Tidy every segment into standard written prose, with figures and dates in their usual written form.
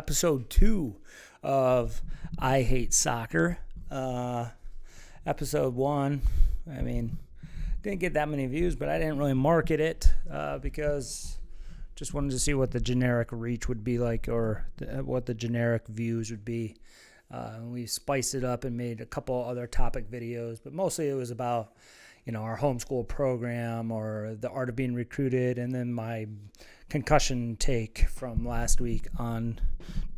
episode 2 of I Hate Soccer. Episode 1, didn't get that many views, but I didn't really market it because just wanted to see what the generic reach would be like, or what the generic views would be. We spiced it up and made a couple other topic videos, but mostly it was about our homeschool program or the art of being recruited, and then my concussion take from last week on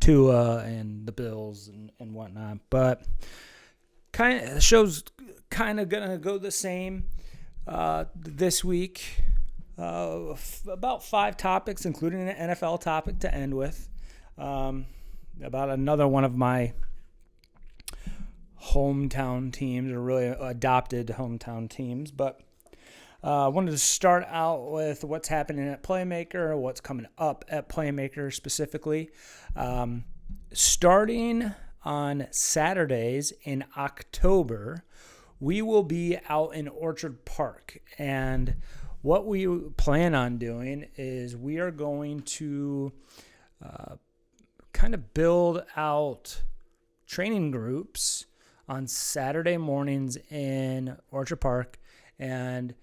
Tua and the Bills and whatnot. But the show's kind of going to go the same this week. About 5 topics, including an NFL topic to end with. About another one of my hometown teams, or really adopted hometown teams. But I wanted to start out with what's happening at PlayMaker, what's coming up at PlayMaker specifically. Starting on Saturdays in October, we will be out in Orchard Park. And what we plan on doing is we are going to kind of build out training groups on Saturday mornings in Orchard Park, and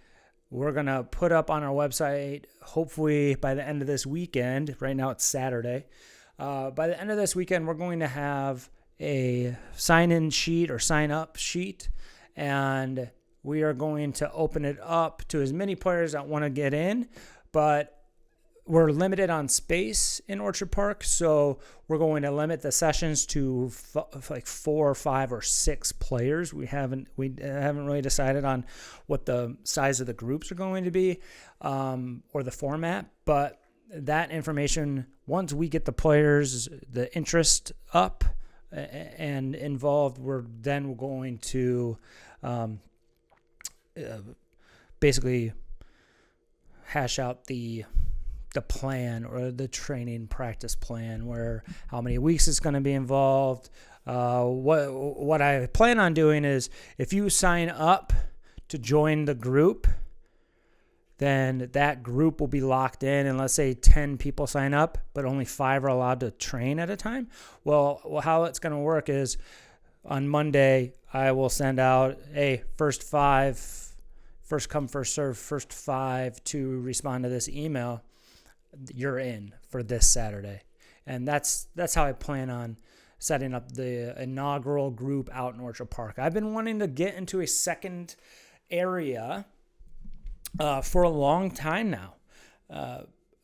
we're going to put up on our website, hopefully by the end of this weekend. Right now it's Saturday. By the end of this weekend, we're going to have a sign-in sheet or sign-up sheet, and we are going to open it up to as many players that want to get in, but we're limited on space in Orchard Park, so we're going to limit the sessions to like 4 or 5 or 6 players. We haven't really decided on what the size of the groups are going to be, or the format. But that information, once we get the players, the interest up and involved, we're then going to basically hash out the plan, or the training practice plan, where how many weeks it's going to be involved. What I plan on doing is, if you sign up to join the group, then that group will be locked in, and let's say 10 people sign up, but only 5 are allowed to train at a time. Well, how it's going to work is, on Monday, I will send out, first come, first serve, first 5 to respond to this email. You're in for this Saturday. And that's how I plan on setting up the inaugural group out in Orchard Park. I've been wanting to get into a second area for a long time now.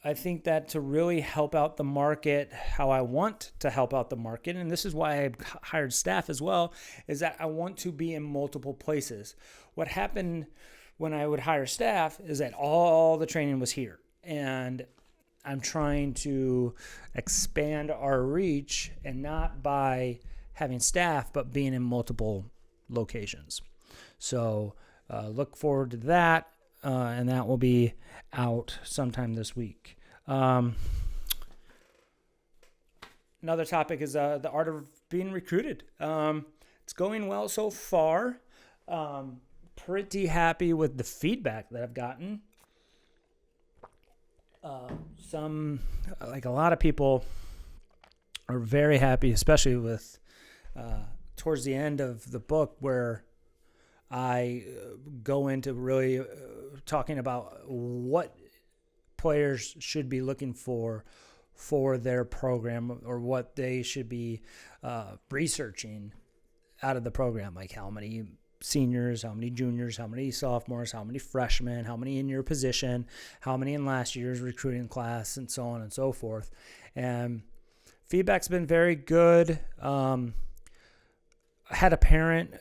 I think that to really help out the market how I want to help out the market, and this is why I hired staff as well, is that I want to be in multiple places. What happened when I would hire staff is that all the training was here, and I'm trying to expand our reach, and not by having staff, but being in multiple locations. So look forward to that, and that will be out sometime this week. Another topic is the art of being recruited. It's going well so far. Pretty happy with the feedback that I've gotten. A lot of people are very happy, especially with towards the end of the book, where I go into really talking about what players should be looking for their program, or what they should be researching out of the program, like how many seniors, how many juniors, how many sophomores, how many freshmen, how many in your position, how many in last year's recruiting class, and so on and so forth. And feedback's been very good. I had a parent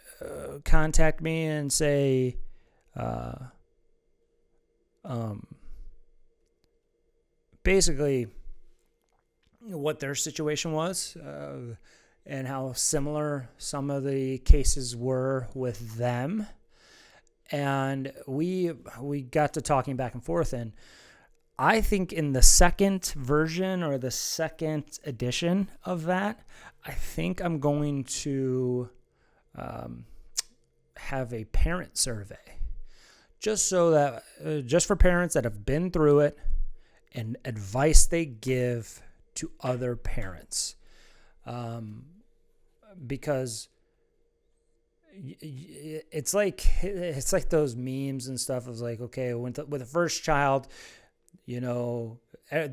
contact me and say, basically what their situation was, and how similar some of the cases were with them. And we got to talking back and forth, and I think in the second version, or the second edition of that, I think I'm going to have a parent survey, just so that just for parents that have been through it, and advice they give to other parents. because it's like those memes and stuff. It's like, okay, with the first child, the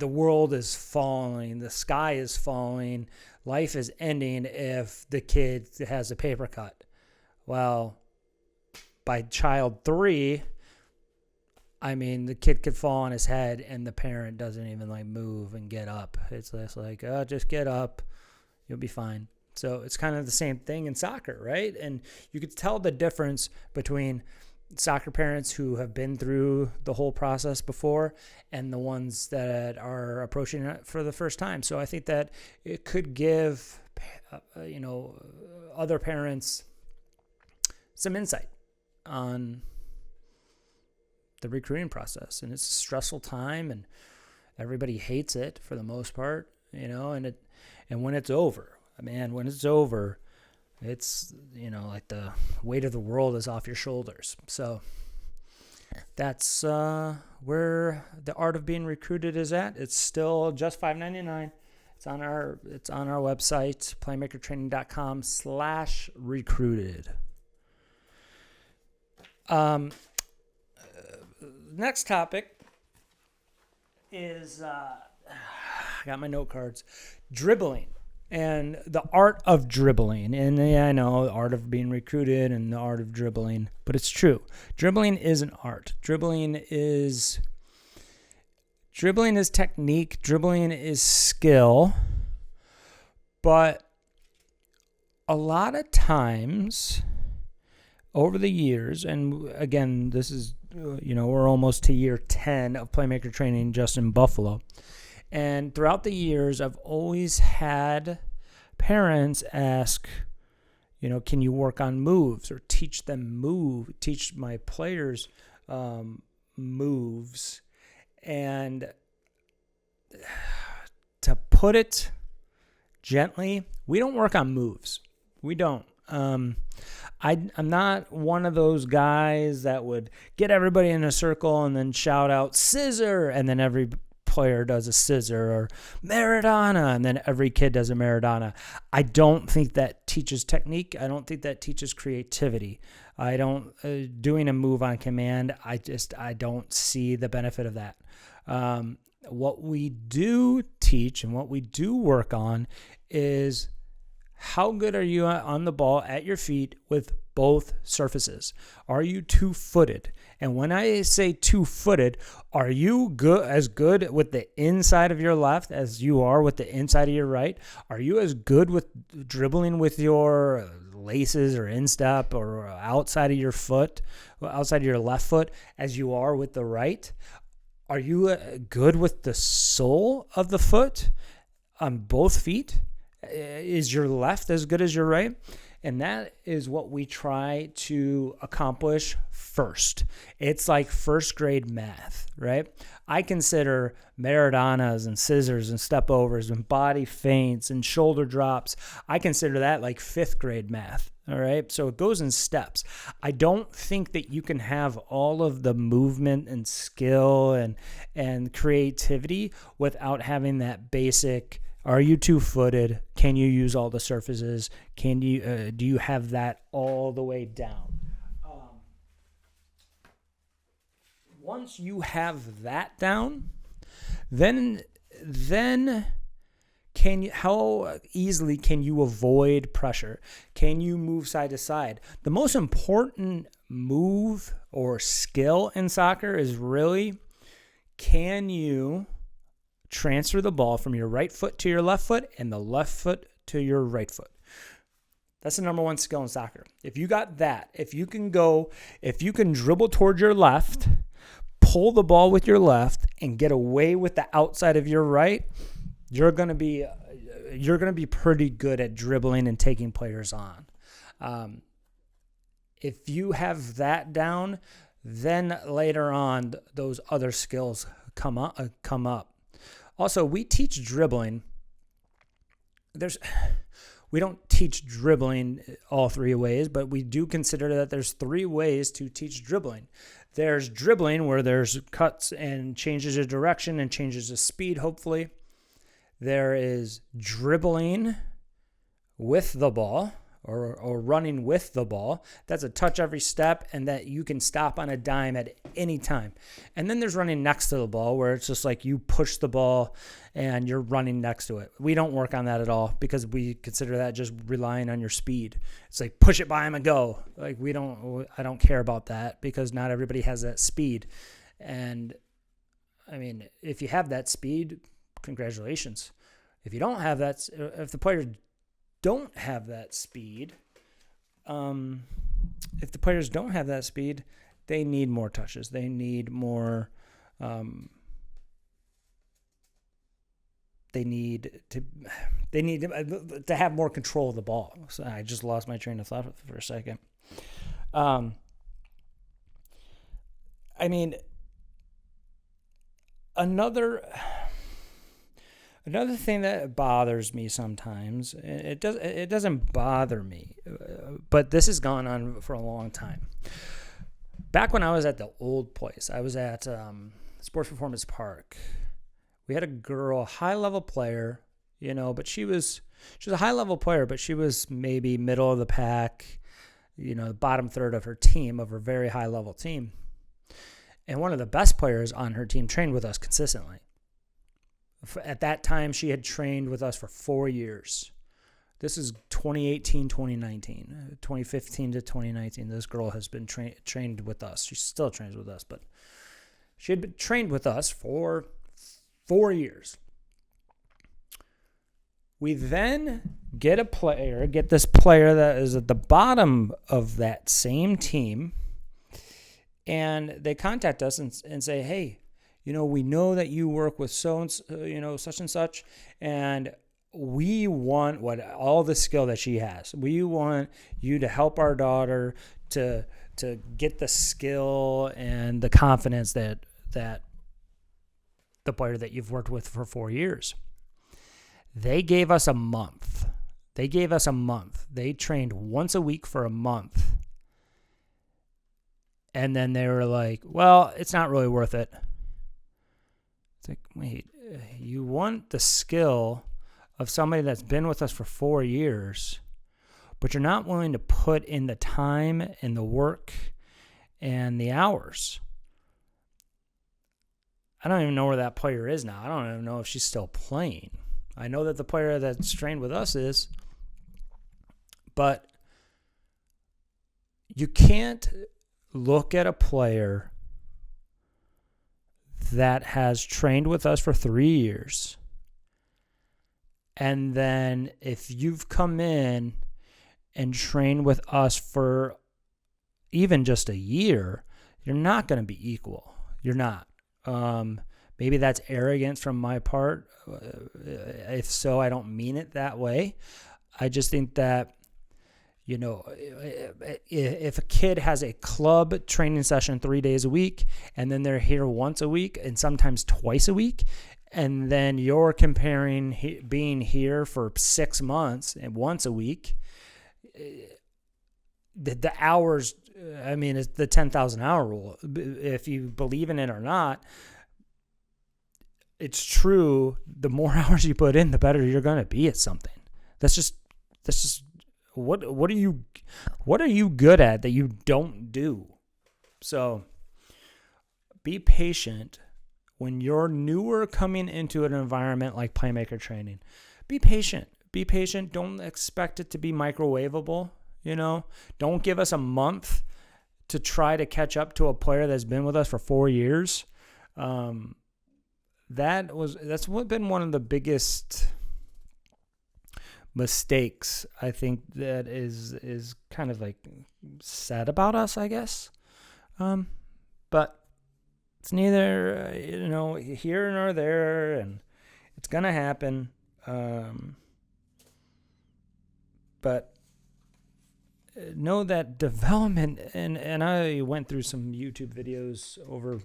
world is falling, the sky is falling, life is ending if the kid has a paper cut. Well, by child 3, I mean, the kid could fall on his head and the parent doesn't even move and get up. It's just like, oh, just get up, you'll be fine. So it's kind of the same thing in soccer, right? And you could tell the difference between soccer parents who have been through the whole process before and the ones that are approaching it for the first time. So I think that it could give, other parents some insight on the recruiting process. And it's a stressful time and everybody hates it for the most part, and when it's over, when it's over, it's, like the weight of the world is off your shoulders. So that's where the art of being recruited is at. It's still just $5.99. It's on our website, playmakertraining.com/recruited. Next topic is, I got my note cards, dribbling. And the art of dribbling. And yeah, I know the art of being recruited and the art of dribbling, but it's true. Dribbling is an art. Dribbling is technique. Dribbling is skill. But a lot of times over the years, and again, this is, we're almost to year 10 of PlayMaker Training just in Buffalo. And throughout the years, I've always had parents ask, can you work on moves or teach my players moves? And to put it gently, we don't work on moves. We don't. I'm not one of those guys that would get everybody in a circle and then shout out scissor, and then every player does a scissor, or Maradona, and then every kid does a Maradona. I don't think that teaches technique. I don't think that teaches creativity. I don't doing a move on command. I don't see the benefit of that. What we do teach and what we do work on is how good are you on the ball at your feet with both surfaces? Are you two-footed? And when I say two-footed, are you as good with the inside of your left as you are with the inside of your right? Are you as good with dribbling with your laces or instep or outside of your left foot as you are with the right? Are you good with the sole of the foot on both feet? Is your left as good as your right? And that is what we try to accomplish first. It's like first grade math, right? I consider Maradonas and scissors and step overs and body feints and shoulder drops. I consider that like fifth grade math. All right. So it goes in steps. I don't think that you can have all of the movement and skill and creativity without having that basic. Are you two-footed? Can you use all the surfaces? Do you have that all the way down? Once you have that down, then how easily can you avoid pressure? Can you move side to side? The most important move or skill in soccer is really, can you transfer the ball from your right foot to your left foot and the left foot to your right foot? That's the number one skill in soccer. If you got that, if you can dribble towards your left, pull the ball with your left, and get away with the outside of your right, you're going to be pretty good at dribbling and taking players on. If you have that down, then later on those other skills come up. Also, we teach dribbling. We don't teach dribbling all three ways, but we do consider that there's three ways to teach dribbling. There's dribbling where there's cuts and changes of direction and changes of speed, hopefully. There is dribbling with the ball or running with the ball. That's a touch every step, and that you can stop on a dime at any time. And then there's running next to the ball, where it's just like you push the ball and you're running next to it. We don't work on that at all because we consider that just relying on your speed. It's like push it by him and go. Like I don't care about that because not everybody has that speed. And I mean, if you have that speed, congratulations. If you don't have that, if the players don't have that speed, they need more touches. They need more. They need to have more control of the ball. So I just lost my train of thought for a second. I mean, another thing that bothers me sometimes, it doesn't bother me, but this has gone on for a long time. Back when I was at the old place, I was at Sports Performance Park. We had a girl, high-level player, but she was a high-level player, but she was maybe middle of the pack, the bottom third of her team, of her very high-level team. And one of the best players on her team trained with us consistently. At that time, she had trained with us for 4 years. This is 2018, 2019, 2015 to 2019. This girl has been trained with us. She still trains with us, but she had been trained with us for 4 years. We then get this player that is at the bottom of that same team, and they contact us and say, hey, we know that you work with such and such, and we want all the skill that she has. We want you to help our daughter to get the skill and the confidence that the player that you've worked with for 4 years. They gave us a month. They trained once a week for a month. And then they were like, well, it's not really worth it. It's like, wait, you want the skill of somebody that's been with us for 4 years, but you're not willing to put in the time and the work and the hours. I don't even know where that player is now. I don't even know if she's still playing. I know that the player that's trained with us is, but you can't look at a player that has trained with us for 3 years, and then if you've come in and trained with us for even just a year, you're not going to be equal. You're not. Maybe that's arrogance from my part. If so, I don't mean it that way. I just think that, if a kid has a club training session 3 days a week, and then they're here once a week and sometimes twice a week, and then you're comparing being here for 6 months and once a week, the hours, it's the 10,000 hour rule. If you believe in it or not, it's true. The more hours you put in, the better you're going to be at something. That's just what are you good at that you don't do? So be patient when you're newer coming into an environment like PlayMaker Training. Be patient. Don't expect it to be microwavable. Don't give us a month to try to catch up to a player that's been with us for 4 years. That's been one of the biggest mistakes, I think, that is kind of like sad about us, I guess. But it's neither here nor there, and it's gonna happen. But know that development, and I went through some YouTube videos over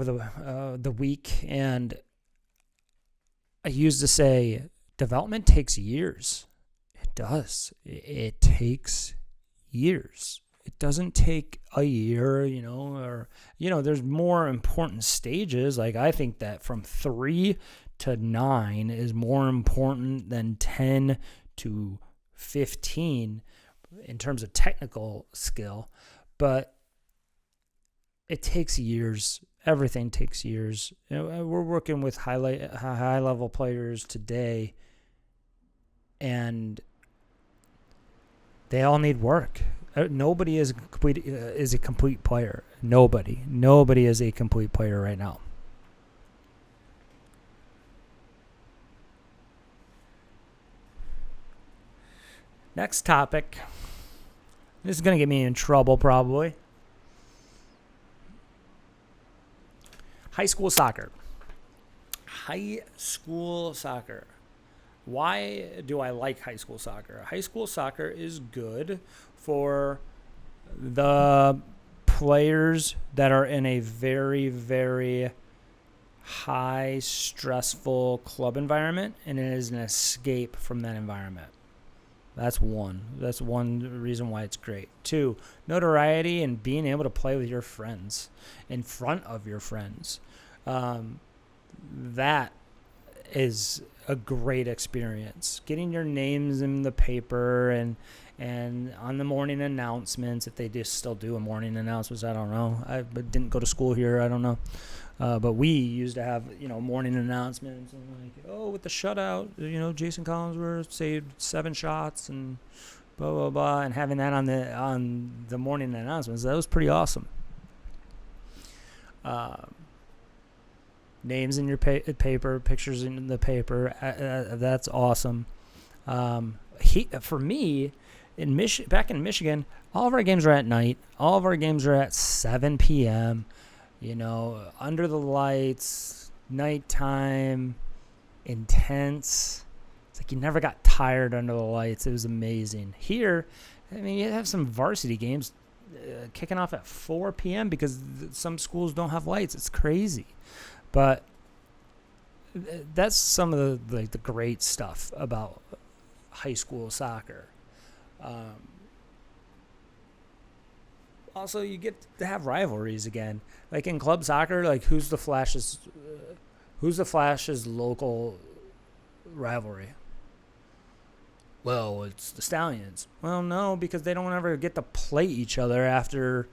the week, and I used to say development takes years. It does. It takes years. It doesn't take a year, there's more important stages. Like, I think that from 3 to 9 is more important than 10 to 15 in terms of technical skill, but it takes years. Everything takes years. We're working with high-level players today, and they all need work. Nobody is a complete player. Nobody is a complete player right now. Next topic. This is going to get me in trouble probably. High school soccer. High school soccer. Why do I like high school soccer? High school soccer is good for the players that are in a very, very high, stressful club environment, and it is an escape from that environment. That's one. That's one reason why it's great. 2, notoriety and being able to play with your friends in front of your friends. That is a great experience. Getting your names in the paper and on the morning announcements, if they just still do a morning announcements, I don't know. I didn't go to school here. I don't know. But we used to have, morning announcements and with the shutout, Jason Collinsworth saved 7 shots and blah, blah, blah. And having that on the morning announcements, that was pretty awesome. Names in your paper, pictures in the paper, that's awesome. For me, back in Michigan, all of our games are at night. All of our games are at 7 p.m., under the lights, nighttime, intense. It's like you never got tired under the lights. It was amazing. Here, you have some varsity games kicking off at 4 p.m. because some schools don't have lights. It's crazy. But that's some of the great stuff about high school soccer. Also, you get to have rivalries again. Like in club soccer, who's the Flash's local rivalry? Well, it's the Stallions. Well, no, because they don't ever get to play each other after,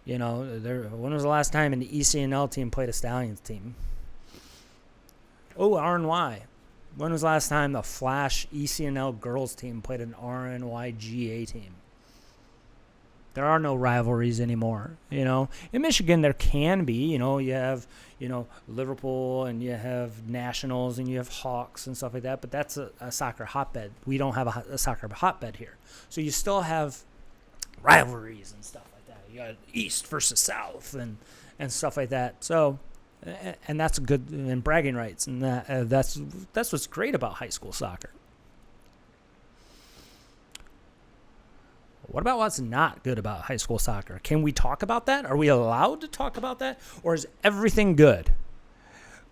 when was the last time an ECNL team played a Stallions team? Oh, RNY. When was the last time the Flash ECNL girls team played an RNY GA team? There are no rivalries anymore, In Michigan, there can be, you have, Liverpool and you have Nationals and you have Hawks and stuff like that, but that's a soccer hotbed. We don't have a soccer hotbed here. So you still have rivalries and stuff like that. You got East versus South and stuff like that. So, and that's good, and bragging rights, and that's what's great about high school soccer. What about what's not good about high school soccer? Can we talk about that? Are we allowed to talk about that? Or is everything good?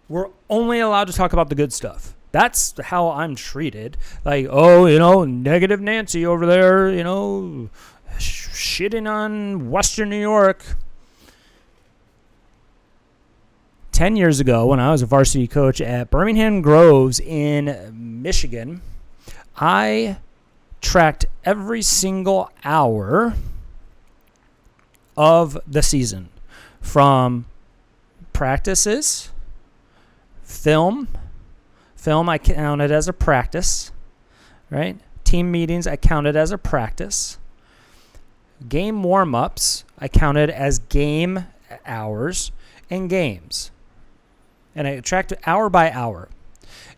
We're only allowed to talk about the good stuff. That's how I'm treated. Negative Nancy over there, shitting on Western New York. 10 years ago, when I was a varsity coach at Birmingham Groves in Michigan, I tracked every single hour of the season, from practices, film I counted as a practice, right? Team meetings I counted as a practice. Game warm-ups I counted as game hours and games. And I tracked hour by hour.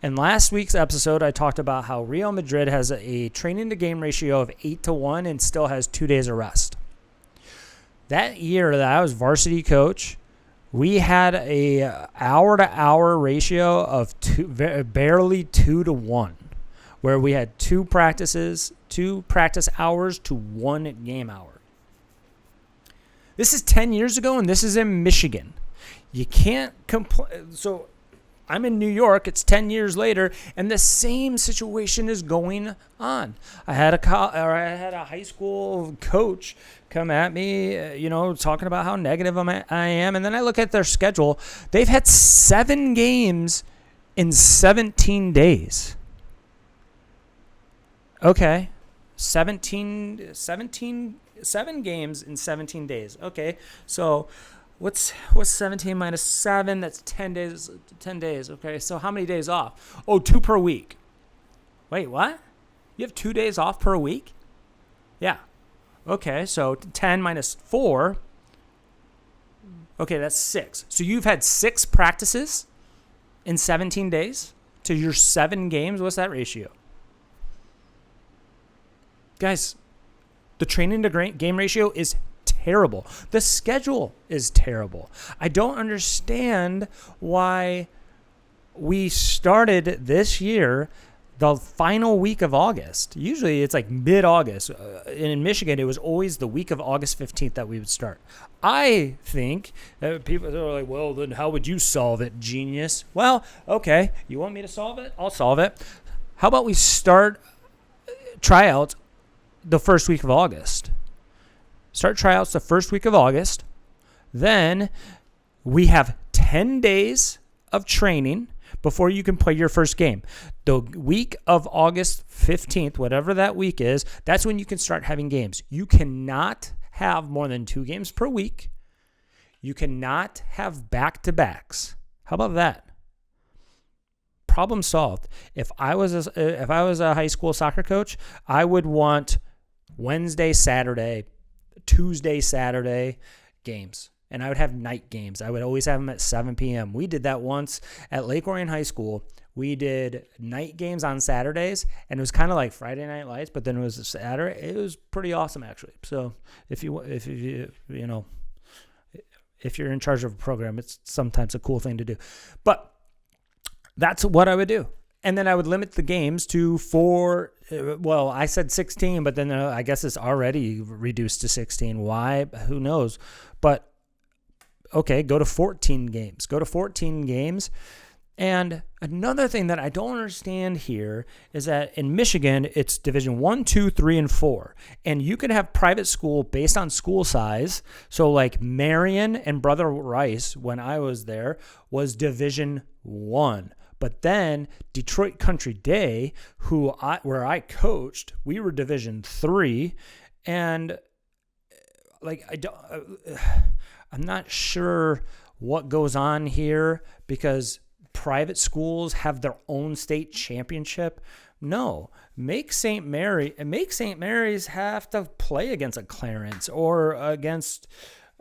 In last week's episode, I talked about how Real Madrid has a training-to-game ratio of 8-1 and still has 2 days of rest. That year that I was varsity coach, we had a hour-to-hour ratio of barely 2-1, where we had 2 practice hours to 1 game hour. This is 10 years ago, and this is in Michigan. You can't complain. So I'm in New York. It's 10 years later, and the same situation is going on. I had a high school coach come at me, talking about how negative I am, and then I look at their schedule. They've had 7 games in 17 days. Okay. 7 games in 17 days. Okay. So what's 17 minus 7? That's 10 days. 10 days. Okay. So how many days off? Oh, 2 per week. Wait, what? You have 2 days off per week? Yeah. Okay. So 10 minus 4. Okay, that's 6. So you've had 6 practices in 17 days to your 7 games. What's that ratio? Guys, the training to game ratio is terrible. The schedule is terrible. I don't understand why we started this year the final week of August. Usually it's like mid-August. In Michigan, it was always the week of August 15th that we would start. I think people are like, well, then how would you solve it, genius? Well, okay, you want me to solve it? I'll solve it. How about we start tryouts the first week of August? Start tryouts the first week of August. Then we have 10 days of training before you can play your first game. The week of August 15th, whatever that week is, that's when you can start having games. You cannot have more than 2 games per week. You cannot have back-to-backs. How about that? Problem solved. If I was a high school soccer coach, I would want Wednesday, Saturday, Tuesday, Saturday games. And I would have night games. I would always have them at 7 p.m. We did that once at Lake Orion High School. We did night games on Saturdays, and it was kind of like Friday Night Lights, but then it was Saturday. It was pretty awesome, actually. So if you're in charge of a program, it's sometimes a cool thing to do. But that's what I would do. And then I would limit the games to 4. Well, I said 16, but then I guess it's already reduced to 16. Why? Who knows? But okay, go to 14 games. Go to 14 games. And another thing that I don't understand here is that in Michigan, it's Division 1, 2, 3, and 4. And you can have private school based on school size. So like Marion and Brother Rice, when I was there, was Division 1. But then Detroit Country Day, where I coached, we were Division 3. And like I'm not sure what goes on here because private schools have their own state championship. No, make St. Mary's have to play against a Clarence or against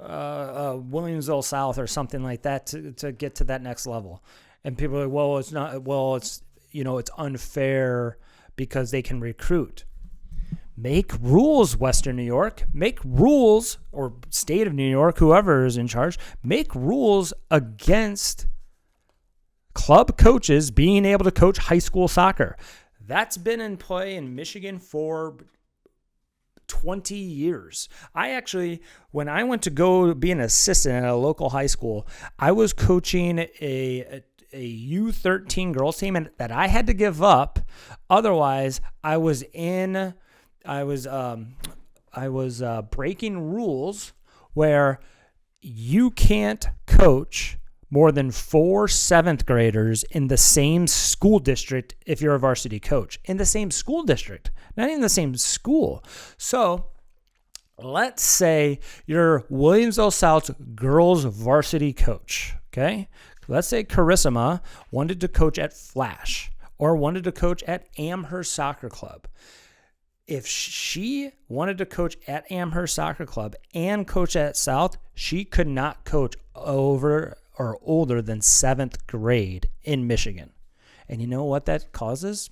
Williamsville South or something like that to get to that next level. And people are like, well, it's not. Well, it's unfair because they can recruit. Make rules, Western New York. Make rules, or state of New York, whoever is in charge, make rules against club coaches being able to coach high school soccer. That's been in play in Michigan for 20 years. When I went to go be an assistant at a local high school, I was coaching a U13 girls team and that I had to give up. Otherwise, I was breaking rules where you can't coach more than 4 7th graders in the same school district if you're a varsity coach. In the same school district, not in the same school. So let's say you're Williamsville South's girls varsity coach, okay? Let's say Carissima wanted to coach at Flash or wanted to coach at Amherst Soccer Club. If she wanted to coach at Amherst Soccer Club and coach at South, she could not coach over or older than 7th grade in Michigan. And you know what that causes?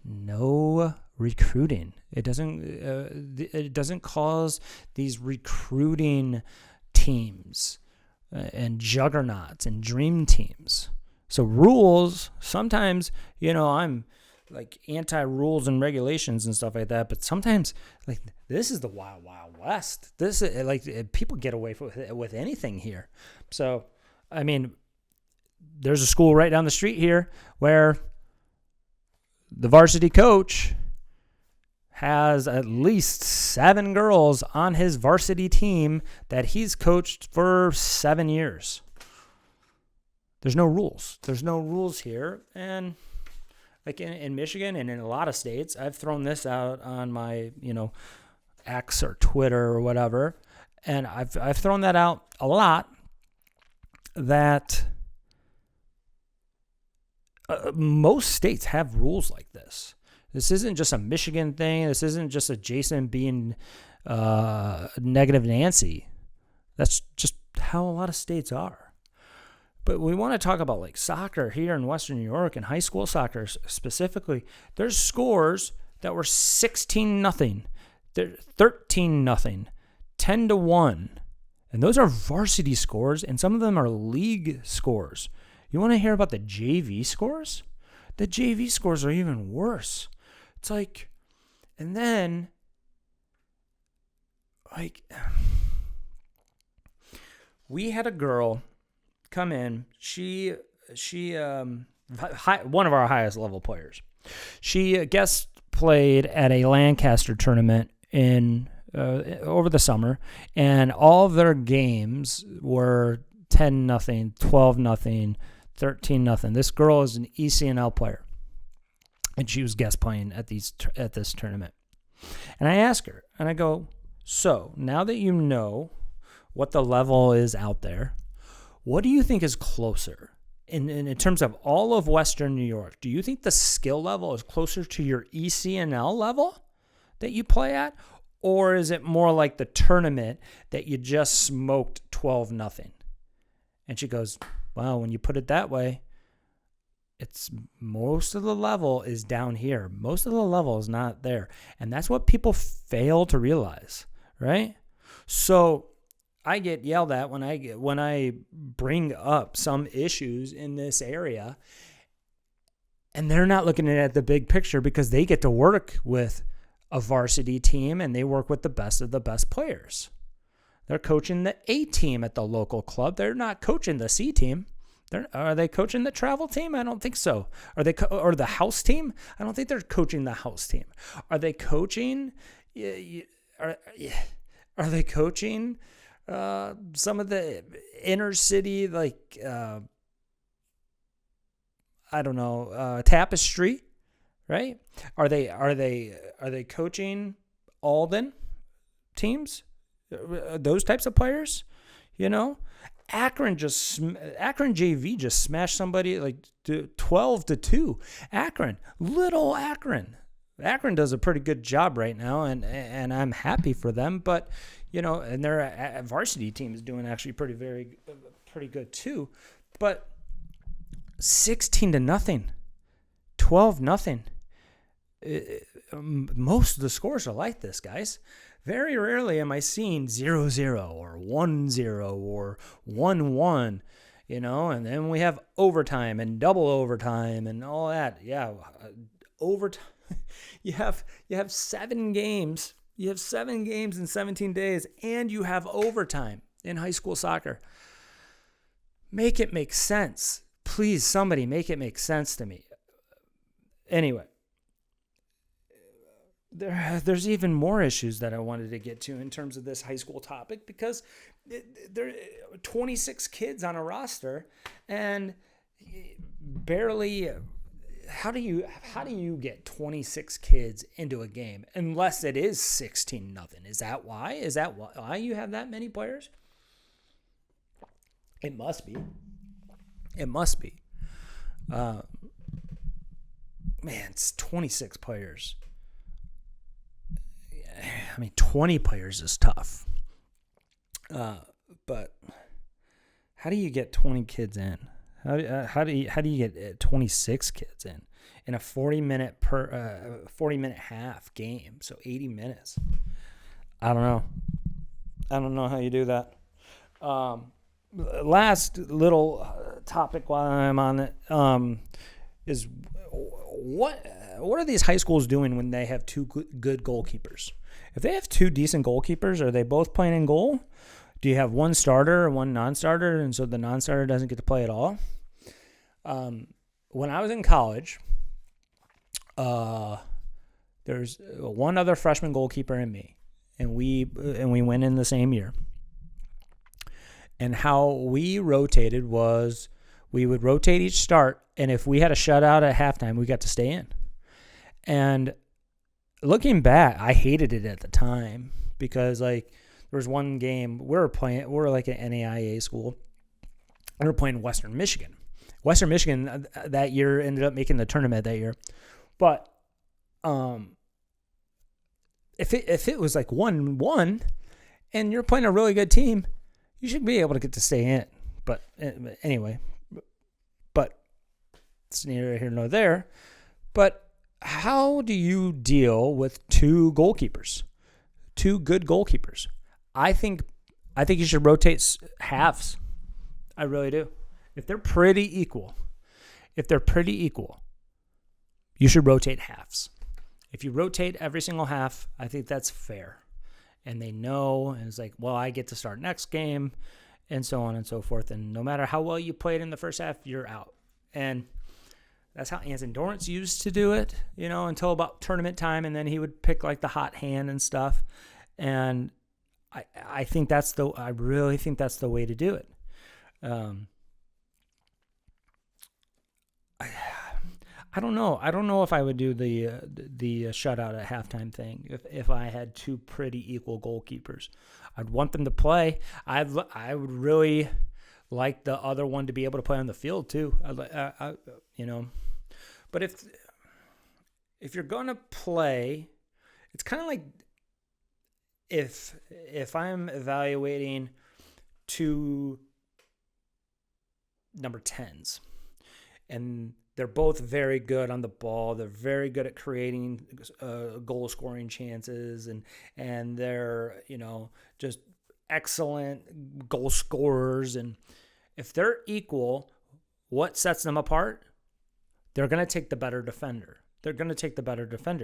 No recruiting. It doesn't cause these recruiting teams and juggernauts and dream teams. So rules, sometimes, I'm like anti-rules and regulations and stuff like that, but sometimes like this is the wild, wild west. This is like people get away with anything here. So, I mean, there's a school right down the street here where the varsity coach has at least 7 girls on his varsity team that he's coached for 7 years. There's no rules. There's no rules here. And like in Michigan and in a lot of states, I've thrown this out on my, X or Twitter or whatever. And I've thrown that out a lot, that most states have rules like this. This isn't just a Michigan thing. This isn't just a Jason being negative Nancy. That's just how a lot of states are. But we want to talk about like soccer here in Western New York and high school soccer specifically. There's scores that were 16-0, 13-0, 10-1. And those are varsity scores, and some of them are league scores. You want to hear about the JV scores? The JV scores are even worse. It's like, and then, like, we had a girl come in. She one of our highest level players. She guest played at a Lancaster tournament in over the summer, and all of their games were 10-0, 12-0, 13-0. This girl is an ECNL player, and she was guest playing at this tournament. And I ask her, and I go, so now that you know what the level is out there, what do you think is closer in terms of all of Western New York? Do you think the skill level is closer to your ECNL level that you play at? Or is it more like the tournament that you just smoked 12-0? And she goes, well, when you put it that way, it's most of the level is down here. Most of the level is not there. And that's what people fail to realize, right? So I get yelled at when I bring up some issues in this area, and they're not looking at the big picture because they get to work with a varsity team and they work with the best of the best players. They're coaching the A team at the local club. They're not coaching the C team. Are they coaching the travel team? I don't think so. Are they or the house team? I don't think they're coaching the house team. Are they coaching? Are they coaching some of the inner city, like I don't know, Tapestry, right? Are they coaching Alden teams? Those types of players, Akron JV just smashed somebody like 12-2. Little Akron does a pretty good job right now, and I'm happy for them. But and their varsity team is doing actually pretty good too. But 16-0, 12-0. Most of the scores are like this, guys. Very rarely am I seeing 0-0 or 1-0 or 1-1, and then we have overtime and double overtime and all that. Yeah, overtime. You have 7 games. You have 7 games in 17 days, and you have overtime in high school soccer. Make it make sense. Please, somebody make it make sense to me. Anyway. There's even more issues that I wanted to get to in terms of this high school topic, because there are 26 kids on a roster, and barely. How do you get 26 kids into a game unless it is 16-0? Is that why? Is that why you have that many players? It must be. Man, it's 26 players. I mean, 20 players is tough. But how do you get 20 kids in? How do you get 26 kids in a 40-minute half game? So 80 minutes. I don't know how you do that. Last little topic while I'm on it is what are these high schools doing when they have 2 good goalkeepers? If they have 2 decent goalkeepers, are they both playing in goal? Do you have one starter or one non-starter, and so the non-starter doesn't get to play at all? When I was in college, there's one other freshman goalkeeper and me, and we went in the same year. And how we rotated was We would rotate each start, and if we had a shutout at halftime, we got to stay in. And looking back, I hated it at the time because, like, there was one game we were like an NAIA school. We were playing Western Michigan. Western Michigan that year ended up making the tournament that year. But if it was like 1-1 and you're playing a really good team, you should be able to get to stay in. But anyway, but it's neither here nor there. But how do you deal with two good goalkeepers? I think you should rotate halves. I really do. If they're pretty equal, you should rotate halves. If you rotate every single half, I think that's fair. And they know, and it's like, well, I get to start next game, and so on and so forth. And no matter how well you played in the first half, you're out. And that's how Anson Dorrance used to do it, until about tournament time, and then he would pick like the hot hand and stuff. And I really think that's the way to do it. I don't know. I don't know if I would do the shutout at halftime thing if I had two pretty equal goalkeepers. I'd want them to play. I would really like the other one to be able to play on the field too. But if you're gonna play, it's kind of like if I'm evaluating two number 10s and they're both very good on the ball. They're very good at creating goal scoring chances, and they're just excellent goal scorers. And if they're equal, what sets them apart? They're going to take the better defender.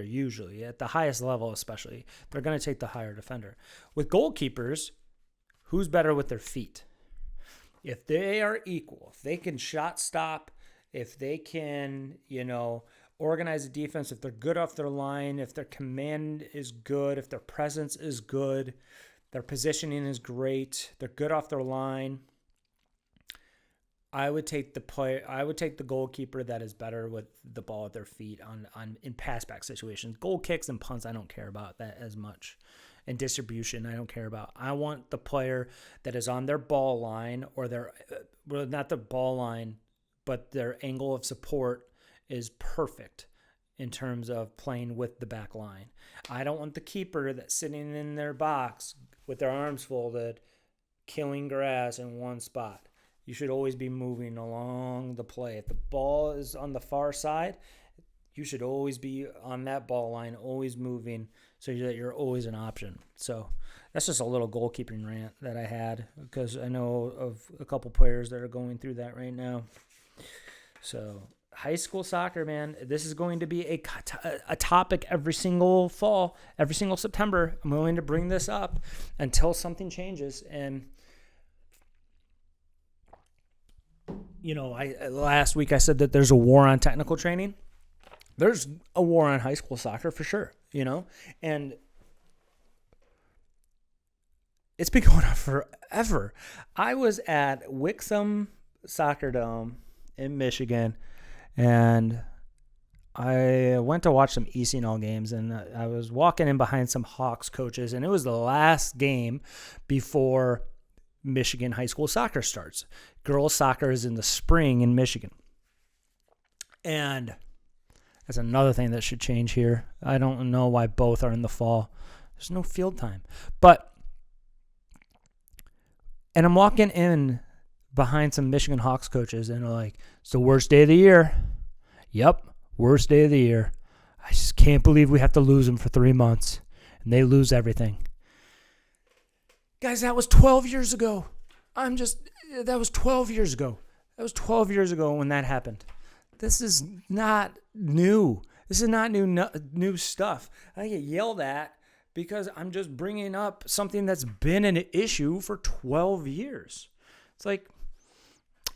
Usually at the highest level, especially. They're going to take the higher defender. With goalkeepers, who's better with their feet? If they are equal, if they can shot stop, if they can, organize a defense, if they're good off their line, if their command is good, if their presence is good, their positioning is great, they're good off their line, I would take the goalkeeper that is better with the ball at their feet in pass back situations. Goal kicks and punts, I don't care about that as much. And distribution, I don't care about. I want the player that is on their ball line not the ball line, but their angle of support is perfect in terms of playing with the back line. I don't want the keeper that's sitting in their box with their arms folded, killing grass in one spot. You should always be moving along the play. If the ball is on the far side, you should always be on that ball line, always moving, so that you're always an option. So that's just a little goalkeeping rant that I had, because I know of a couple players that are going through that right now. So high school soccer, man, this is going to be a topic every single fall, every single September. I'm willing to bring this up until something changes. And last week I said that there's a war on technical training. There's a war on high school soccer for sure, and it's been going on forever. I was at Wixom Soccer Dome in Michigan, and I went to watch some ECNL games, and I was walking in behind some Hawks coaches, and it was the last game before Michigan high school soccer starts. Girls soccer is in the spring in Michigan. And that's another thing that should change here. I don't know why both are in the fall. There's no field time. And I'm walking in behind some Michigan Hawks coaches, and they're like, it's the worst day of the year. Yep, worst day of the year. I just can't believe we have to lose them for 3 months, and they lose everything. Guys, that was 12 years ago. That was 12 years ago. That was 12 years ago when that happened. This is not new. This is not new stuff. I get yelled at because I'm just bringing up something that's been an issue for 12 years. It's like,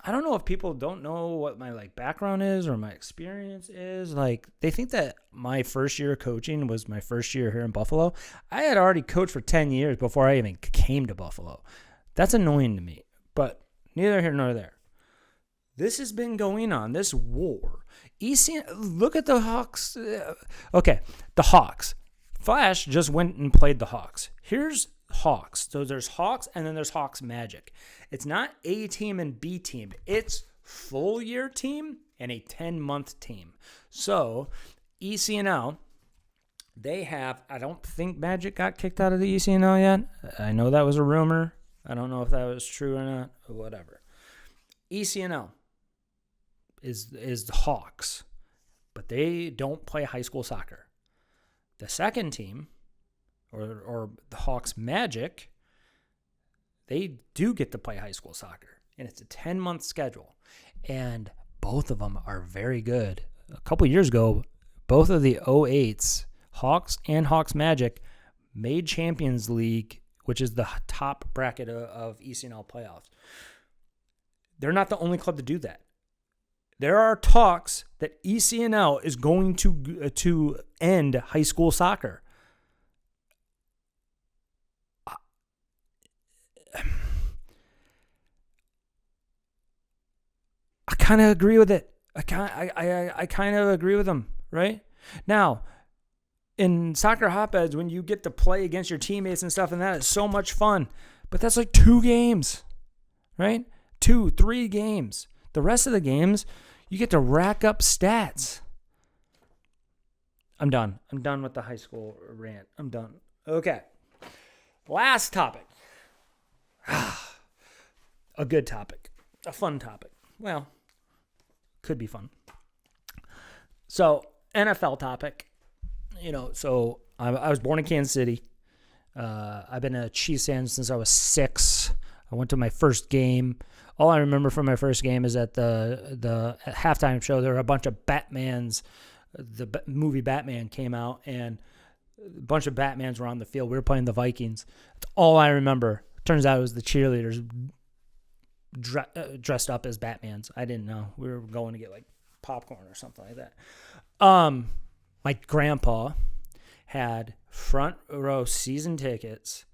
I don't know if people don't know what my background is or my experience is. They think that my first year of coaching was my first year here in Buffalo. I had already coached for 10 years before I even came to Buffalo. That's annoying to me, but neither here nor there. This has been going on, this war. Look at the Hawks. Okay, the Hawks. Flash just went and played the Hawks. Here's Hawks. So there's Hawks and then there's Hawks Magic. It's not A team and B team. It's full year team and a 10-month team. So ECNL, they have, I don't think Magic got kicked out of the ECNL yet. I know that was a rumor. I don't know if that was true or not, or whatever. ECNL is the Hawks, but they don't play high school soccer. The second team, or the Hawks Magic, they do get to play high school soccer, and it's a 10-month schedule, and both of them are very good. A couple years ago, both of the 08s, Hawks and Hawks Magic, made Champions League, which is the top bracket of ECNL playoffs. They're not the only club to do that. There are talks that ECNL is going to end high school soccer. I kind of agree with it. I kind of agree with them, right? Now, in soccer hotbeds, when you get to play against your teammates and stuff, and that is so much fun. But that's like 2 games, right? 2-3 games. The rest of the games, you get to rack up stats. I'm done. I'm done with the high school rant. I'm done. Okay. Last topic. A good topic. A fun topic. Well, could be fun. So, NFL topic. So I was born in Kansas City. I've been a Chiefs fan since I was 6. I went to my first game. All I remember from my first game is at the halftime show, there were a bunch of Batmans. The movie Batman came out, and a bunch of Batmans were on the field. We were playing the Vikings. That's all I remember. Turns out it was the cheerleaders dressed up as Batmans. I didn't know. We were going to get like popcorn or something like that. My grandpa had front row season tickets,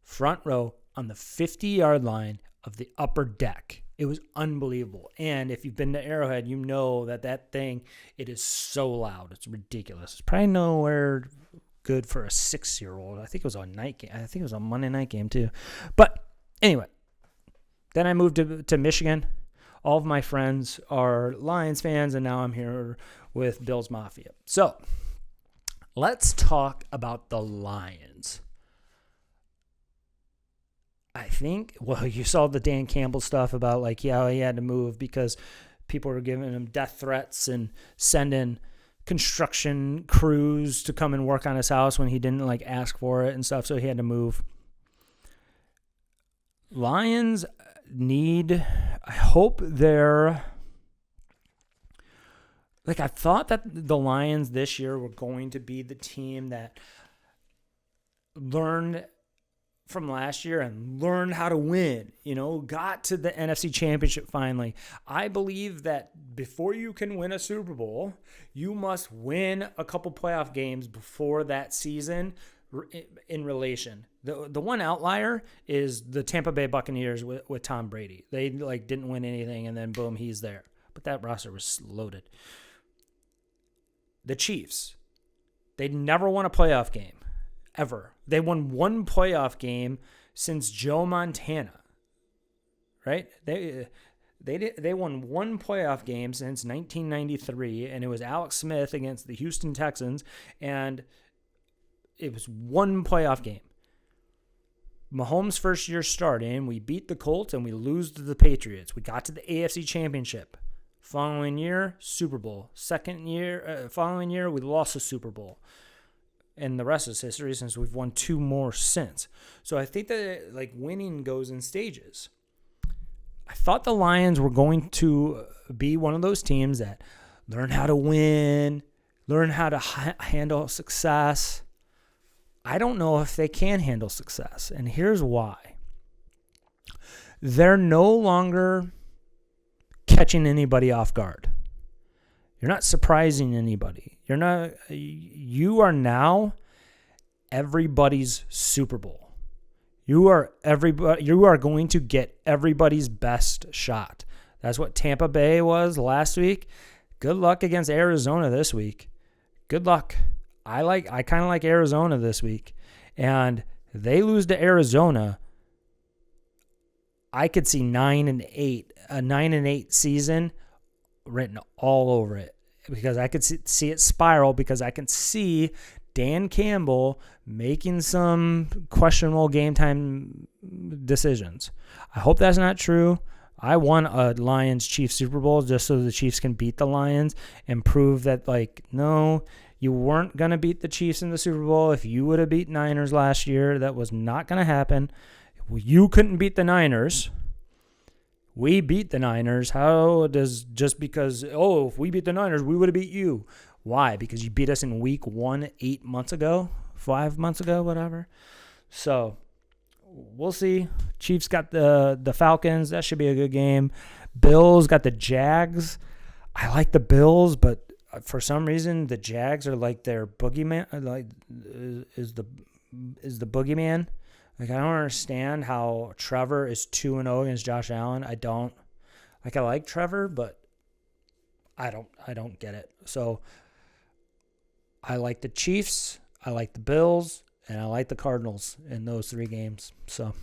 front row on the 50-yard line of the upper deck. It was unbelievable. And if you've been to Arrowhead, you know that thing, it is so loud. It's ridiculous. It's probably nowhere good for a 6-year-old. I think it was a night game. I think it was a Monday night game too. But anyway, then I moved to Michigan. All of my friends are Lions fans, and now I'm here with Bills Mafia. So let's talk about the Lions. I think, you saw the Dan Campbell stuff about he had to move because people were giving him death threats and sending construction crews to come and work on his house when he didn't ask for it and stuff. So he had to move. Lions I hope they're, I thought that the Lions this year were going to be the team that learned from last year and learned how to win, got to the NFC Championship finally. I believe that before you can win a Super Bowl, you must win a couple playoff games before that season in relation. The one outlier is the Tampa Bay Buccaneers with Tom Brady. They didn't win anything, and then boom, he's there. But that roster was loaded. The Chiefs, they never won a playoff game. Ever. They won one playoff game since Joe Montana, right? They won one playoff game since 1993, and it was Alex Smith against the Houston Texans, and it was one playoff game. Mahomes' first year starting, we beat the Colts and we lose to the Patriots. We got to the AFC Championship. Following year, Super Bowl. Following year, we lost the Super Bowl. And the rest is history since we've won 2 more since. So I think that winning goes in stages. I thought the Lions were going to be one of those teams that learn how to win, learn how to handle success. I don't know if they can handle success, and here's why. They're no longer catching anybody off guard. You're not surprising anybody. You are now everybody's Super Bowl. You are going to get everybody's best shot. That's what Tampa Bay was last week. Good luck against Arizona this week. Good luck. I kind of like Arizona this week. And they lose to Arizona, I could see 9-8, a 9-8 season written all over it, because I could see it spiral, because I can see Dan Campbell making some questionable game time decisions. I hope that's not true. I want a Lions-Chiefs Super Bowl just so the Chiefs can beat the Lions and prove that, like, no, you weren't going to beat the Chiefs in the Super Bowl. If you would have beat Niners last year, that was not going to happen. You couldn't beat the Niners. We beat the Niners. How does just because, if we beat the Niners, we would have beat you? Why? Because you beat us in week 1 8 months ago, 5 months ago, whatever. So we'll see. Chiefs got the Falcons. That should be a good game. Bills got the Jags. I like the Bills, but for some reason the Jags are like their boogeyman. Like is the boogeyman. Like, I don't understand how Trevor is 2-0 against Josh Allen. I don't. Like, I like Trevor, but I don't get it. So I like the Chiefs, I like the Bills, and I like the Cardinals in those 3 games. So,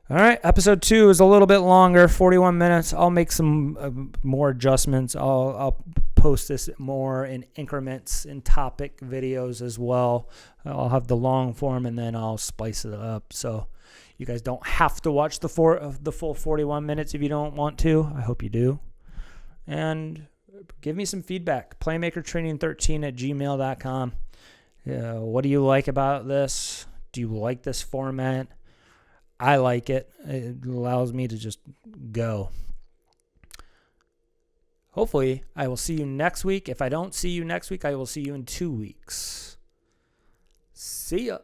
all right, episode 2 is a little bit longer, 41 minutes. I'll make some more adjustments. I'll post this more in increments in topic videos as well. I'll have the long form, and then I'll splice it up. So you guys don't have to watch the full 41 minutes if you don't want to. I hope you do. And give me some feedback. PlayMakerTraining13@gmail.com. What do you like about this? Do you like this format? I like it. It allows me to just go. Hopefully, I will see you next week. If I don't see you next week, I will see you in 2 weeks. See ya.